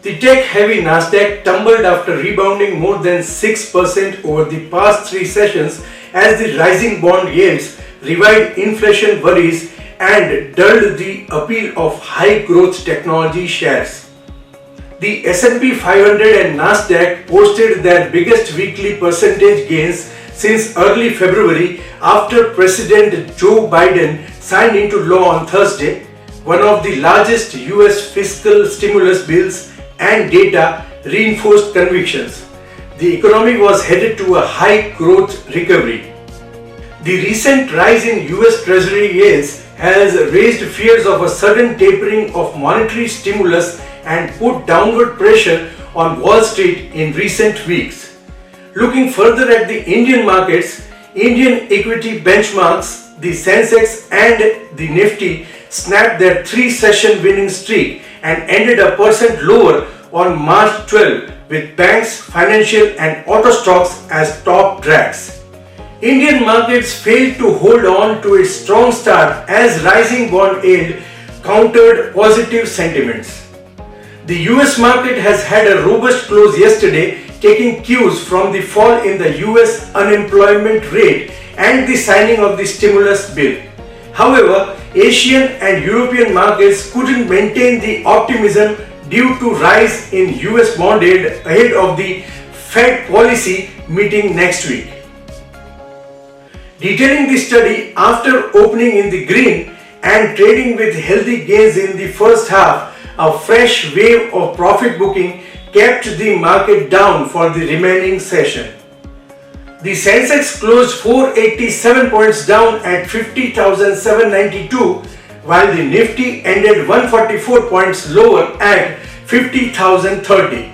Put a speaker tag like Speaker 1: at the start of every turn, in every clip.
Speaker 1: The tech-heavy Nasdaq tumbled after rebounding more than 6% over the past three sessions as the rising bond yields revived inflation worries and dulled the appeal of high-growth technology shares. The S&P 500 and Nasdaq posted their biggest weekly percentage gains since early February after President Joe Biden signed into law on Thursday one of the largest US fiscal stimulus bills, and data reinforced convictions. The economy was headed to a high growth recovery. The recent rise in US Treasury yields has raised fears of a sudden tapering of monetary stimulus and put downward pressure on Wall Street in recent weeks. Looking further at the Indian markets, Indian equity benchmarks, the Sensex and the Nifty snapped their three-session winning streak and ended 1% lower on March 12 with banks, financial and auto stocks as top drags. Indian markets failed to hold on to its strong start as rising bond yield countered positive sentiments. The US market has had a robust close yesterday, taking cues from the fall in the US unemployment rate and the signing of the stimulus bill. However, Asian and European markets couldn't maintain the optimism due to rise in US bond yield ahead of the Fed policy meeting next week. Detailing the study, after opening in the green and trading with healthy gains in the first half, a fresh wave of profit booking kept the market down for the remaining session. The Sensex closed 487 points down at 50,792, while the Nifty ended 144 points lower at 50,030.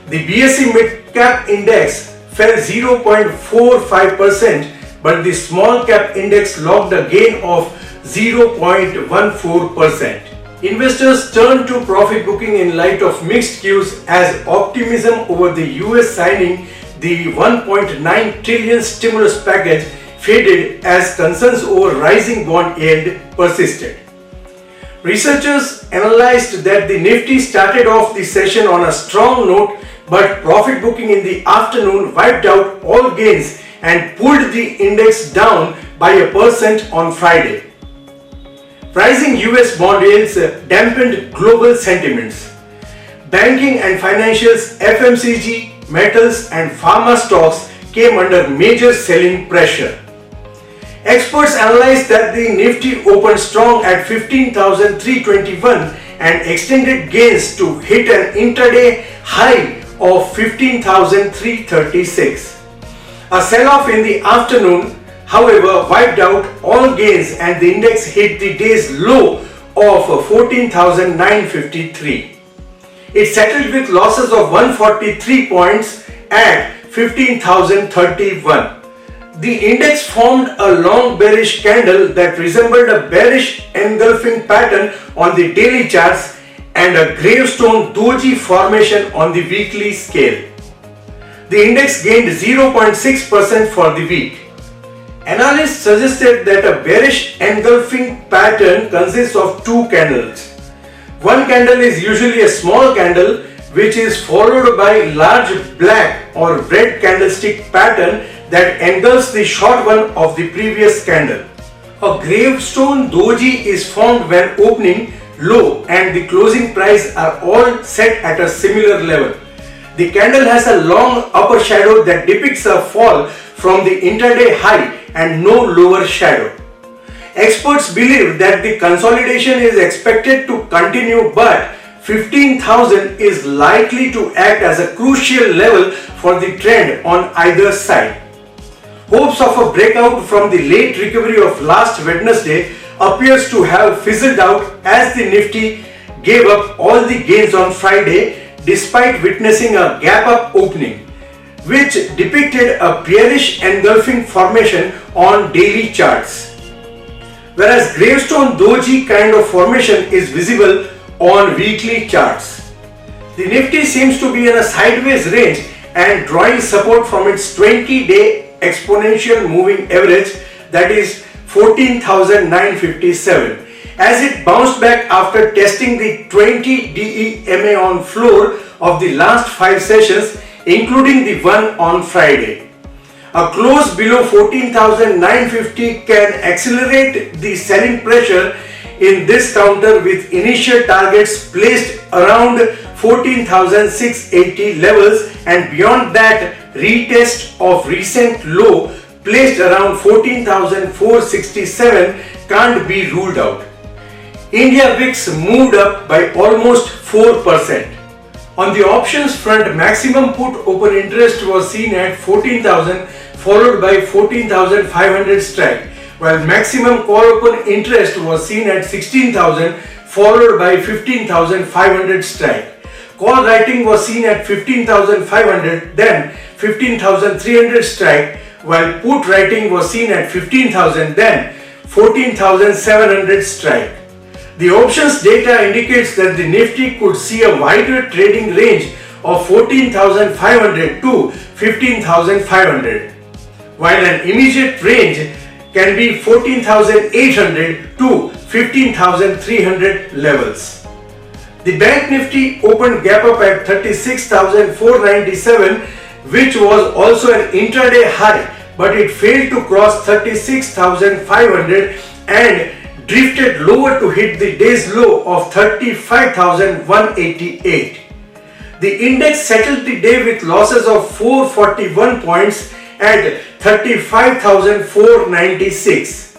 Speaker 1: The BSE Mid Cap Index fell 0.45%, but the Small Cap Index logged a gain of 0.14%. Investors turned to profit booking in light of mixed cues as optimism over the US signing the 1.9 trillion stimulus package faded as concerns over rising bond yield persisted. Researchers analyzed that the Nifty started off the session on a strong note, but profit booking in the afternoon wiped out all gains and pulled the index down by 1% on Friday. Rising US bond yields dampened global sentiments. Banking and financials, FMCG, metals and pharma stocks came under major selling pressure. Experts analyzed that the Nifty opened strong at 15,321 and extended gains to hit an intraday high of 15,336. A sell-off in the afternoon, however, wiped out all gains and the index hit the day's low of 14,953. It settled with losses of 143 points at 15,031. The index formed a long bearish candle that resembled a bearish engulfing pattern on the daily charts and a gravestone doji formation on the weekly scale. The index gained 0.6% for the week. Analysts suggested that a bearish engulfing pattern consists of two candles. One candle is usually a small candle which is followed by large black or red candlestick pattern that engulfs the short one of the previous candle. A gravestone doji is formed when opening, low and the closing price are all set at a similar level. The candle has a long upper shadow that depicts a fall from the intraday high and no lower shadow. Experts believe that the consolidation is expected to continue, but 15,000 is likely to act as a crucial level for the trend on either side. Hopes of a breakout from the late recovery of last Wednesday appears to have fizzled out as the Nifty gave up all the gains on Friday despite witnessing a gap up opening, which depicted a bearish engulfing formation on daily charts, whereas gravestone doji kind of formation is visible on weekly charts. The Nifty seems to be in a sideways range and drawing support from its 20-day exponential moving average, that is 14,957, as it bounced back after testing the 20 DE MA on floor of the last 5 sessions, including the one on Friday. A close below 14,950 can accelerate the selling pressure in this counter, with initial targets placed around 14,680 levels, and beyond that retest of recent low placed around 14,467 can't be ruled out. India VIX moved up by almost 4%. On the options front, maximum put open interest was seen at 14,000, followed by 14,500 strike, while maximum call open interest was seen at 16,000, followed by 15,500 strike. Call writing was seen at 15,500, then 15,300 strike, while put writing was seen at 15,000, then 14,700 strike. The options data indicates that the Nifty could see a wider trading range of 14,500 to 15,500, while an immediate range can be 14,800 to 15,300 levels. The Bank Nifty opened gap up at 36,497, which was also an intraday high, but it failed to cross 36,500 and drifted lower to hit the day's low of 35,188. The index settled the day with losses of 441 points at 35,496,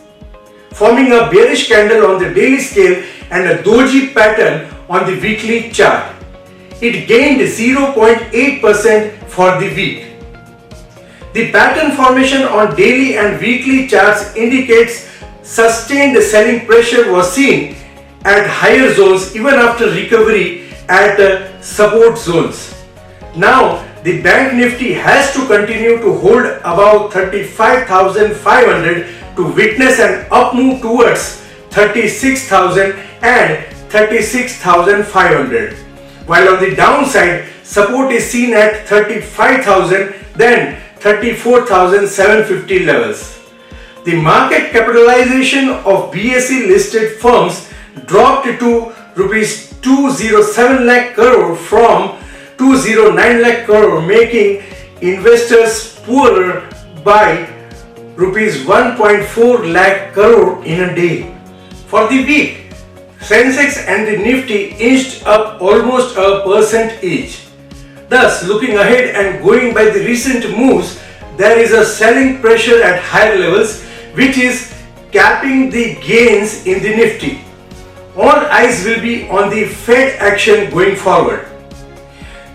Speaker 1: forming a bearish candle on the daily scale and a doji pattern on the weekly chart. It gained 0.8% for the week. The pattern formation on daily and weekly charts indicates sustained selling pressure was seen at higher zones even after recovery at support zones. Now, the Bank Nifty has to continue to hold above 35,500 to witness an up move towards 36,000 and 36,500. While on the downside, support is seen at 35,000, then 34,750 levels. The market capitalization of BSE listed firms dropped to rupees 207 lakh crore from 209 lakh crore, making investors poorer by rupees 1.4 lakh crore in a day. For the week, Sensex and the Nifty inched up almost 1% each. Thus, looking ahead and going by the recent moves, there is a selling pressure at higher levels, which is capping the gains in the Nifty. All eyes will be on the Fed action going forward.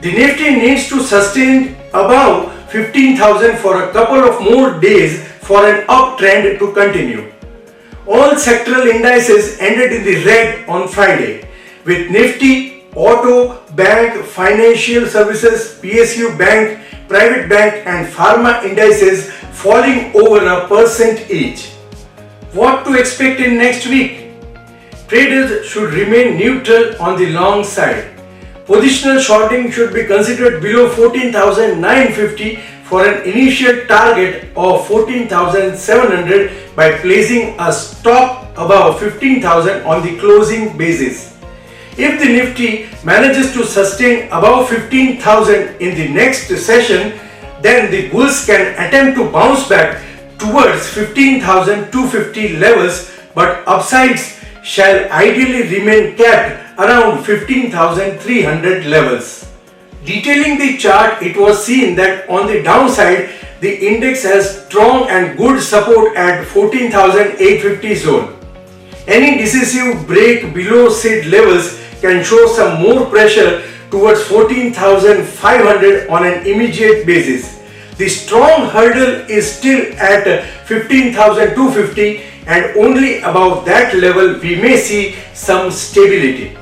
Speaker 1: The Nifty needs to sustain above 15,000 for a couple of more days for an uptrend to continue. All sectoral indices ended in the red on Friday, with Nifty, Auto, Bank, Financial Services, PSU Bank, Private Bank and Pharma indices falling over 1% each. What to expect in next week? Traders should remain neutral on the long side. Positional shorting should be considered below 14,950 for an initial target of 14,700 by placing a stop above 15,000 on the closing basis. If the Nifty manages to sustain above 15,000 in the next session, then the bulls can attempt to bounce back towards 15,250 levels, but upsides shall ideally remain capped around 15,300 levels. Detailing the chart, it was seen that on the downside, the index has strong and good support at 14,850 zone. Any decisive break below SID levels can show some more pressure towards 14,500 on an immediate basis. The strong hurdle is still at 15,250, and only above that level we may see some stability.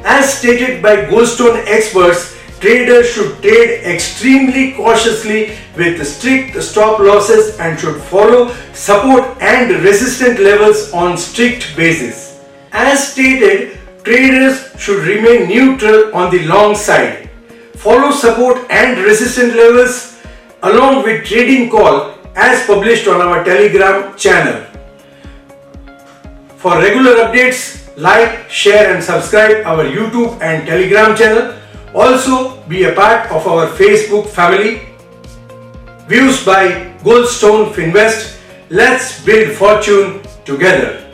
Speaker 1: As stated by Goldstone experts, traders should trade extremely cautiously with strict stop losses and should follow support and resistance levels on strict basis. As stated, traders should remain neutral on the long side. Follow support and resistance levels along with trading call as published on our Telegram channel. For regular updates, like, share and subscribe our YouTube and Telegram channel. Also be a part of our Facebook family. Views by Goldstone Finvest. Let's build fortune together.